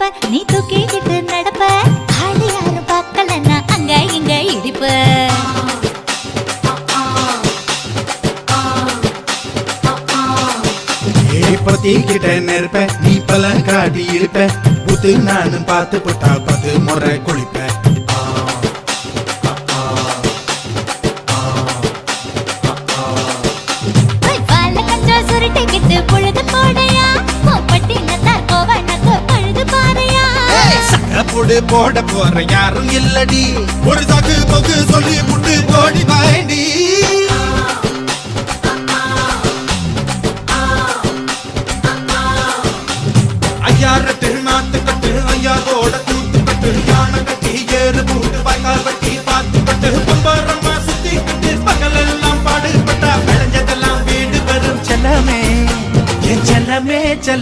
பரப்ப நீ தூக்கிக்கிட்டு நடப்ப ஆளு யாரும் பார்க்கலன்னா அங்க இங்க இடிப்ப பத்திக்கிட்ட நெருப்ப நீ பல காட்டி இருப்ப புத்து நானும் பார்த்து புட்டா பத்து முறை குளிப்ப சுருட்டிக்கிட்டு பொழுது போடையா பட்டி நத்தார் கோவனக்கு பழுது பாறையா சகப்புடு போட போற யாரும் இல்லடி ஒரு சாக்கு போக்கு சொல்லி முட்டு போடி வாண்டி ஐயாரட்டு நாத்து கட்டு ஐயாவோட கூத்து கட்டு யானை கட்டி ஏறு பூட்டு வாய்க்கால் வட்டி பார்த்து கட்டு பம்பரமா சுத்தி கட்டு பகல் எல்லாம் பாடுபட்டா விளைஞ்சதெல்லாம் வீடு வரும் செல்லமே என் செல்லமே செல்ல